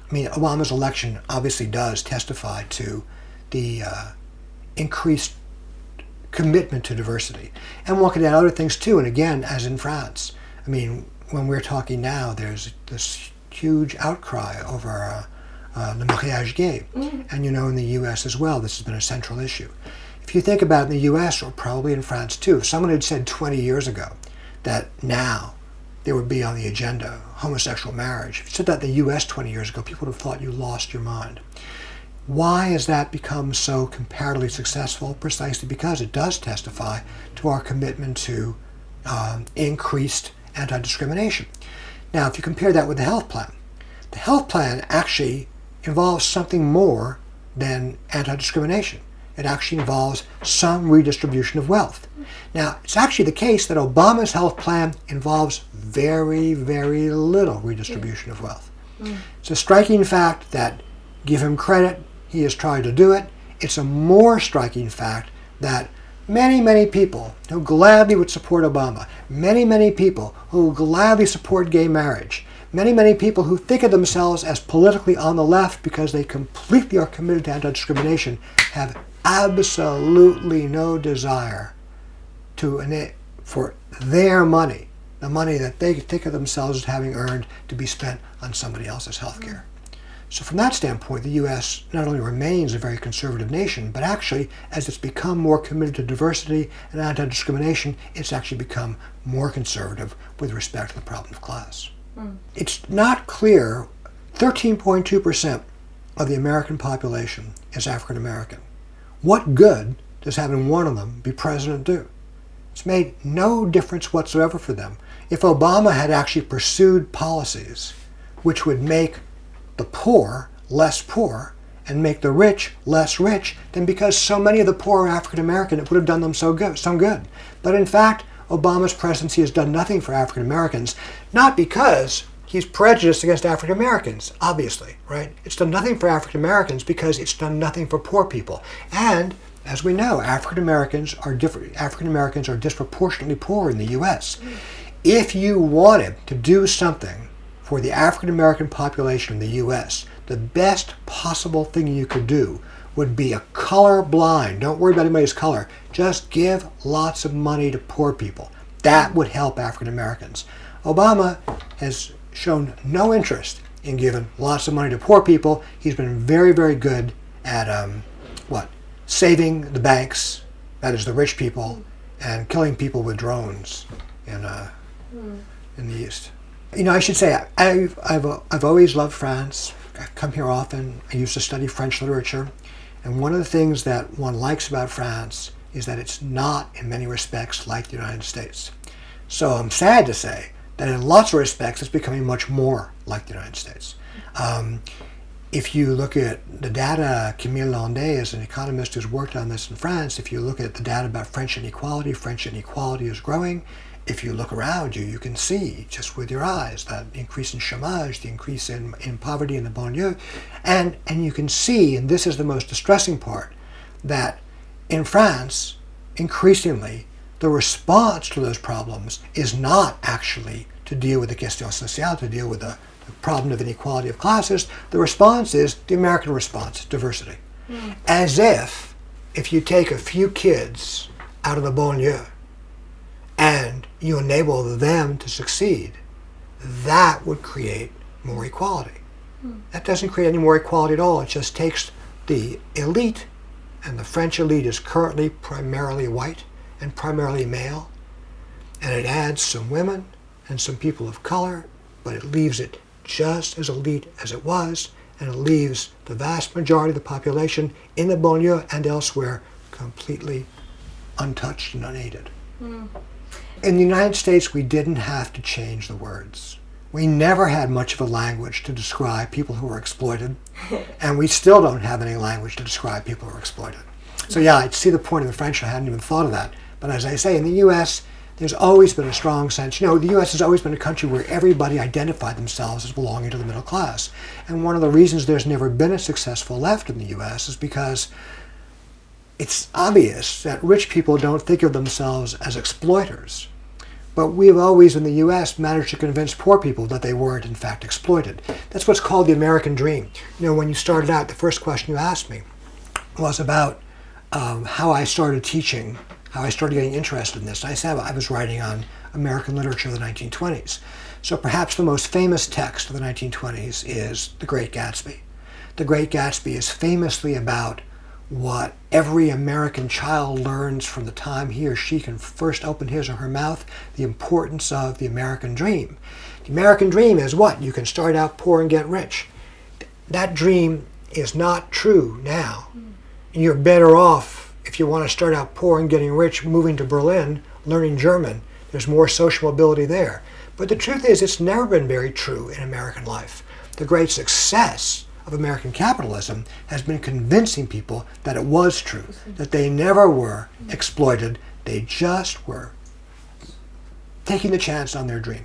I mean, Obama's election obviously does testify to the increased commitment to diversity. And one could add other things too, and again, as in France. I mean, when we're talking now, there's this huge outcry over le mariage gay. And you know, in the US as well, this has been a central issue. If you think about it in the US, or probably in France too, if someone had said 20 years ago that now there would be on the agenda homosexual marriage, if you said that in the US 20 years ago, people would have thought you lost your mind. Why has that become so comparatively successful? Precisely because it does testify to our commitment to increased anti-discrimination. Now, if you compare that with the health plan actually involves something more than anti-discrimination. It actually involves some redistribution of wealth. Now, it's actually the case that Obama's health plan involves very, very little redistribution of wealth. It's a striking fact that, give him credit, he has tried to do it. It's a more striking fact that many, many people who gladly would support Obama, many, many people who gladly support gay marriage, many, many people who think of themselves as politically on the left because they completely are committed to anti-discrimination, have absolutely no desire for their money, the money that they think of themselves as having earned, to be spent on somebody else's health care. So from that standpoint, the U.S. not only remains a very conservative nation, but actually, as it's become more committed to diversity and anti-discrimination, it's actually become more conservative with respect to the problem of class. It's not clear. 13.2% of the American population is African American. What good does having one of them be president do? It's made no difference whatsoever for them. If Obama had actually pursued policies which would make the poor less poor and make the rich less rich, then because so many of the poor are African American, it would have done them some good. But in fact, Obama's presidency has done nothing for African Americans, not because he's prejudiced against African Americans, obviously, right? It's done nothing for African Americans because it's done nothing for poor people. And as we know, African Americans are disproportionately poor in the U.S. If you wanted to do something for the African American population in the U.S., the best possible thing you could do would be a color blind. Don't worry about anybody's color. Just give lots of money to poor people. That would help African Americans. Obama has shown no interest in giving lots of money to poor people. He's been very, very good at saving the banks, that is the rich people, and killing people with drones in the East. You know, I should say I've always loved France. I come here often. I used to study French literature. And one of the things that one likes about France is that it's not, in many respects, like the United States. So I'm sad to say that in lots of respects, it's becoming much more like the United States. If you look at the data, Camille Landais is an economist who's worked on this in France. If you look at the data about French inequality is growing. If you look around you, you can see just with your eyes that increase in chômage, the increase in poverty in the banlieue. And you can see, and this is the most distressing part, that in France, increasingly, the response to those problems is not actually to deal with the question sociale, to deal with the problem of inequality of classes. The response is the American response, diversity. As if you take a few kids out of the banlieue and you enable them to succeed, that would create more equality. That doesn't create any more equality at all. It just takes the elite, and the French elite is currently primarily white and primarily male, and it adds some women and some people of color, but it leaves it just as elite as it was, and it leaves the vast majority of the population in the banlieue and elsewhere completely untouched and unaided. In the United States, we didn't have to change the words. We never had much of a language to describe people who were exploited, and we still don't have any language to describe people who are exploited. So yeah, I see the point of the French. I hadn't even thought of that. But as I say, in the U.S., there's always been a strong sense. You know, the U.S. has always been a country where everybody identified themselves as belonging to the middle class. And one of the reasons there's never been a successful left in the U.S. is because it's obvious that rich people don't think of themselves as exploiters, But we've always, in the U.S., managed to convince poor people that they weren't, in fact, exploited. That's what's called the American dream. You know, when you started out, the first question you asked me was about how I started teaching, how I started getting interested in this. I said I was writing on American literature of the 1920s. So perhaps the most famous text of the 1920s is The Great Gatsby. The Great Gatsby is famously about what every American child learns from the time he or she can first open his or her mouth, the importance of the American dream. The American dream is what? You can start out poor and get rich. That dream is not true now. You're better off, if you want to start out poor and getting rich, moving to Berlin, learning German. There's more social mobility there. But the truth is, it's never been very true in American life. The great success of American capitalism has been convincing people that it was true, that they never were exploited, they just were taking the chance on their dream.